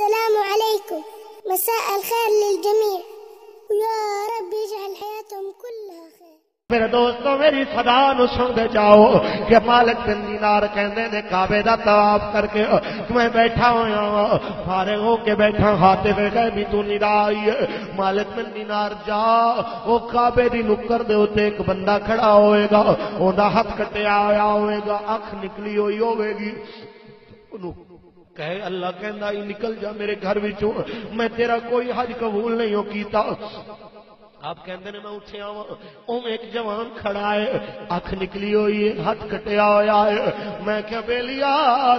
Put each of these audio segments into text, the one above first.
السلام عليكم، مساء الخير للجميع، ويا رب يجعل حياتهم كلها خير۔ میرے دوستو میری صدا نو سن دے جاؤ کہ مالک بن دینار کہندے نے کعبے دا طواف کر کے میں بیٹھا ہویا فارغ ہو کے بیٹھا ہاتھے میں غیبی تو ندا آئی ہے۔ مالک بن دینار جا وہ کعبے دی نکر دے ہوتے ایک بندہ کھڑا ہوئے گا، اوندا ہاتھ کٹیا آیا ہوئے گا، اکھ نکلی ہوئی ہوئے گی، کہے اللہ کہندا ہی نکل جا میرے گھر وچوں، میں تیرا کوئی حج قبول نہیں ہو کیتا۔ آپ کہندے نے میں اٹھیا ہوں، ایک جوان کھڑا ہے، اکھ نکلی ہوئی ہے، ہاتھ کٹیا ہویا ہے، میں کہا بیلیا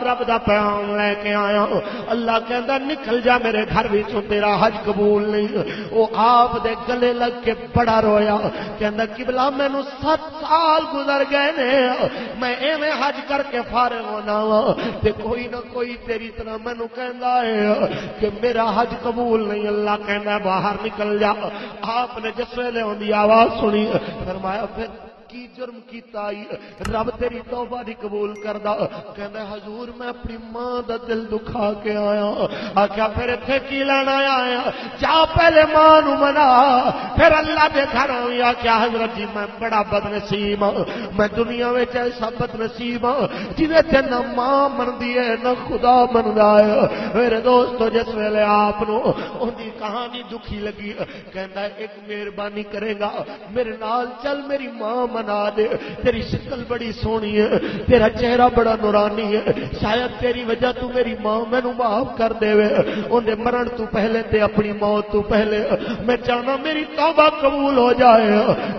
رب دا پیغام لے کے آیا ہوں، اللہ کہندا نکل جا میرے گھر وچوں تیرا حج قبول نہیں۔ وہ آپ دے گلے لگ کے بڑا رویا، کہندا قبلہ مینوں 7 سال گزر گئے نے، میں ایویں حج کر کے فارغ ہونا وا تے کوئی نہ کوئی تیری طرح مینوں کہندا ہے کہ میرا حج قبول نہیں۔ اللہ کہندا باہر نکل جا۔ آپ نے جس ویلے ان کی آواز سنی فرمایا پھر کی جرم کیتا ہی رب تیری توبہ دی قبول کردا؟ کہندا حضور میں اپنی ماں دا دل دکھا کے آیا۔ آکھیا پھر ایتھے کی لینا آیا؟ جا پہلے ماں نو منا پھر اللہ دے گھر آویں۔ آکھیا حضرت جی میں بڑا بد نصیب ہاں، میں دنیا وچ ایسا بد نصیب ہاں جنہیں تے نہ ماں مندی ہے نہ خدا مندا ہے۔ میرے دوستو جس ویلے آپ نو ان دی کہانی دکھی لگی، کہندا ایک مہربانی کرے گا میرے نال چل میری ماں منا دے، تیری شکل بڑی سونی ہے، تیرا چہرہ بڑا نورانی ہے، شاید تیری وجہ تو میری ماں مینوں معاف کر دے وے، اندے مرن تو پہلے تے اپنی موت تو پہلے میں چاہنا میری توبہ قبول ہو جائے۔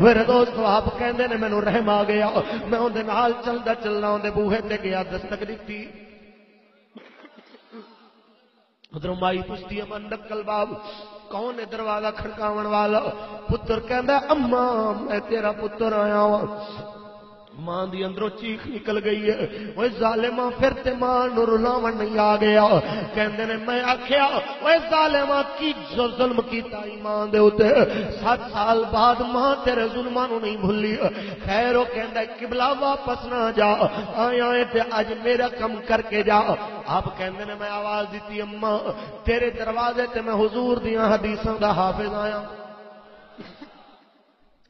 میرے دوستو آپ کہندے نے مینوں رحم آ گیا، میں اندے نال چلدا چلنا اندے بوہے تے گیا، دستک دتی، ادھر مائی پوچھتی ہے من نکل باب کون ہے دروازہ کھڑکاون والا؟ پتر کہندا اماں میں تیرا پتر آیا ہوں۔ ماں دی اندروں چیخ نکل گئی ہے، اوے ظالماں پھر تے ماں نو رلاون نہیں آ گیا۔ کہندے نے میں آکھیا اوے ظالماں کی ظلم کیتا ایمان دے اوتے، 7 سال بعد ماں تیرے ظلماں نو نہیں بھلی۔ خیر او کہندا قبلہ واپس نہ جا، آیا ہے تے اج میرا کم کر کے جا۔ آپ کہندے نے میں آواز دیتی اماں تیرے دروازے تے میں حضور دیاں حدیثاں دا حافظ آیا،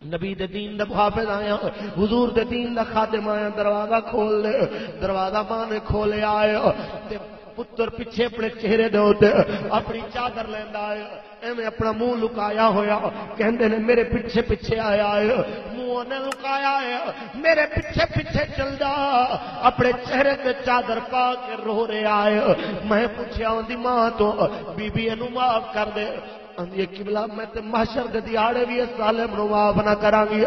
نبی دے دین دا حافظ آیا، حضور دے دین دا خادم آیا، دروازہ کھول لے۔ دروازہ ماں نے کھولے آئے تے پتر پیچھے اپنے چہرے دے ہوتے اپنی چادر لیندا آیا، ایویں اپنا منہ لکایا ہویا، کہندے نے میرے پیچھے پیچھے آیا ہے، منہ نے لکایا ہے، میرے پیچھے پیچھے چلدا، اپنے چہرے تے چادر پا کے رو رہے آئے۔ میں پوچھیا اندی ماں تو بی بی اینو معاف کر دے۔ یہ قبلہ میں تے محشر دے دیاڑے بھی اس ظالم نو معاف نہ کراں گی۔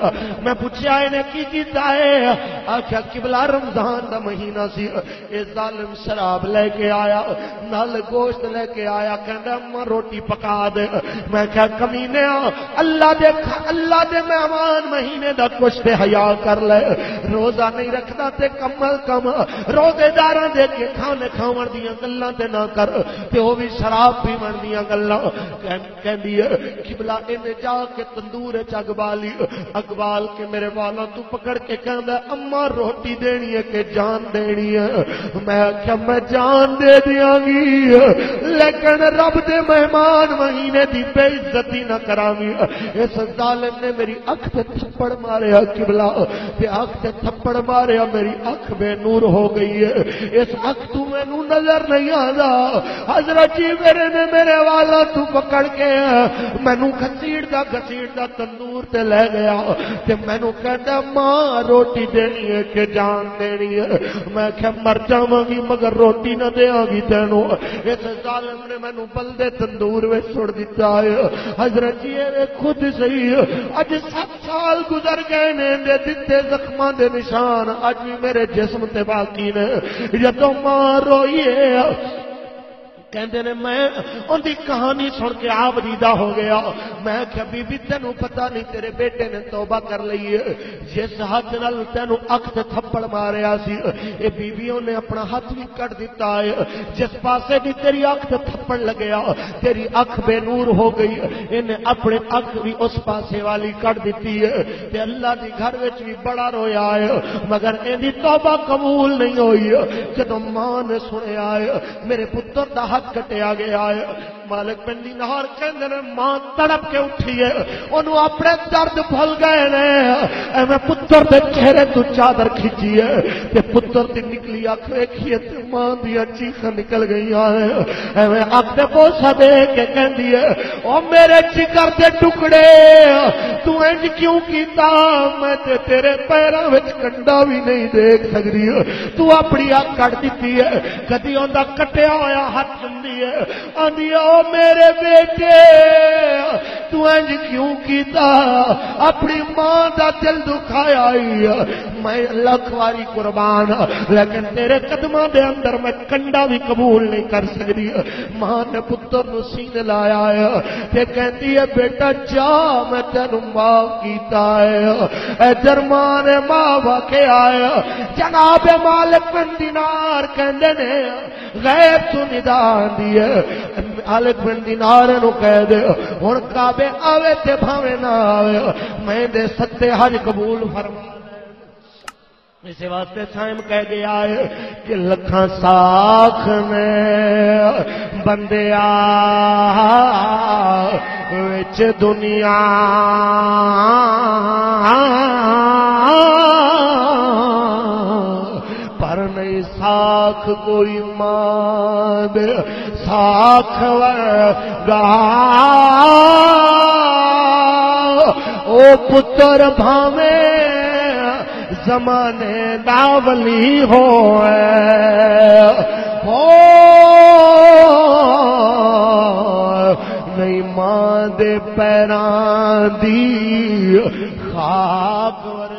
میں پوچھیا انہیں کی کیتا ہے؟ آکھیا قبلہ رمضان دا مہینہ سی، اے ظالم شراب لے کے آیا، نال گوشت لے کے آیا، کہندا اماں روٹی پکا دے۔ میں کہا کمینے اللہ دے مہمان مہینے دا کچھ تے حیا کر لے، روزہ نہیں رکھدا تے کم از کم روزے داراں دے کے کھانے کھاون دیاں گلاں تے نہ کر، تے او بھی شراب پیون دیاں گلاں۔ کہندی ہے قبلہ انہیں جا کے تندور اگبالی، اگبال کے میرے والا تو پکڑ کے کہندا اماں روٹی دینی ہے کہ جان دینی ہے؟ میں کہا میں جان دے دیاں گی لیکن رب دے مہمان مہینے دی بے عزتی نہ کراں گی۔ اس ظالم نے میری اکھ تے تھپڑ ماریا قبلہ، تے اکھ تے تھپڑ ماریا میری اکھ بے نور ہو گئی ہے، اس اکھ تو مینوں نظر نہیں آندا۔ حضرت جی میرے والا تو پکڑ کے مینوں گھسیڑ دا تندور تے لے گیا تے مینوں کہندا ماں روٹی دینی ہے کہ جان دینی ہے؟ میں کہ مر جاواں گی مگر روٹی نہ دیاں گی تینوں۔ اس ظالم نے مینوں بلدے تندور وچ سٹ دتا ہے۔ حضرت جی خود صحیح اج 7 سال گزر گئے نے، دے دتے زخماں دے نشان اج بھی میرے جسم تے باقی نے۔ جدوں ماں روئی ہے کہندے نے میں ان دی کہانی سن کے آپ دیدہ ہو گیا۔ میں کہ بی بی تینوں پتہ نہیں تیرے بیٹے نے توبہ کر لئی ہے، جس ہاتھ نال تینوں اکھ تے تھپڑ ماریا سی اے بیویوں نے اپنا ہاتھ بھی کٹ دیتا ہے، جس پاسے بھی تیری اکھ تے تھپڑ لگیا تیری اکھ بے نور ہو گئی، انہیں اپنے اکھ بھی اس پاسے والی کٹ دیتی ہے تے اللہ دی گھر وچ بھی بڑا رویا ہے مگر ان دی توبہ قبول نہیں ہوئی۔ جدوں ماں نے سنیا ہے میرے پتر دا ہاتھ ہاتھ کٹیا گیا ہے مالک بن دینار کہندے نے ماں تڑپ کے اٹھی ہے انہوں اپنے درد بھول گئے نے ایویں پتر دے چہرے تو چادر کھچی ہے تے پتر دی نکلی اکھ ویکھی تے ماں دی چیخاں نکل گئیاں ایویں اکھ تے بوسا دے کے کہندی ہے او میرے جگر دے ٹکڑے تو انج کیوں کیتا میں تے تیرے پیراں وچ کنڈا بھی نہیں دیکھ سکدی تو اپنی اکھ کٹ دتی ہے کدی اوندا کٹیا ہویا ہاتھ چندی ہے آندی او میرے بیٹے تو انج کیوں کیتا اپنی ماں دا دل دکھایا میں لکھ واری قربان لیکن تیرے قدماں دے اندر میں کنڈا بھی قبول نہیں کر سکتی ماں نے پتر نو سینے لایا ہے تے کہندی ہے بیٹا جا میں تینوں معاف کیتا ہے ادھر ماں نے معاف کے آیا جناب مالک بن دینار کہندے نے غیب تو ندا آندی ہے مالک بن دینار نو کہہ دے ہن کعبے آوے تے بھاوے نہ آوے میں دے ستے حج قبول فرما اسی واسطے سائم کہہ گیا ہے کہ لکھاں ساکھ میں بندیا وچ دنیا پر نہیں ساکھ کوئی ماں دے ساکھ ورگا او پتر بھاویں زمانے داولی نہیں ماں دے پیران دی خاک ور